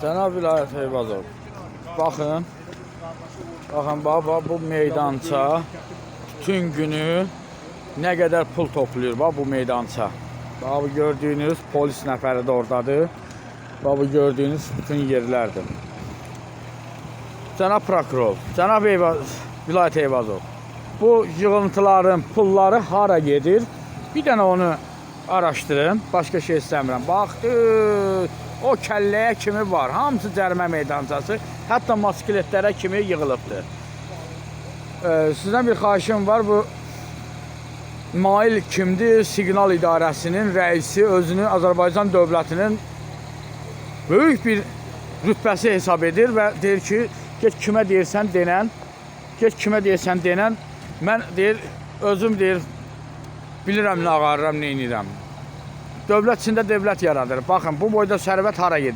Cənab Vilayət Eyvazov, baxın, bu meydança bütün günü nə qədər pul toplayır bu meydança. Bu gördüyünüz polis nəfəri də oradadır. Bu gördüyünüz bütün yerlərdir. Cənab prokuror, Cənab Vilayət Eyvazov, bu yığıntıların pulları hara gedir? Bir dənə onu araşdırın, başqa şey istəmirəm. Baxdı, o kəlləyə kimi var, hamısı cərimə meydançası, hətta motosikletlərə kimi yığılıbdır. Sizdən bir xahişim var, bu Mail kimdir? Siqnal İdarəsinin rəisi, özünü Azərbaycan dövlətinin böyük bir rütbəsi hesab edir və deyir ki, get kimə deyirsən denən, mən deyir, özüm deyir, bilirəm nə ağarıram, nə inirəm. Dövlət içində devlət yaradır. Baxın, bu boyda sərvət hara gedir?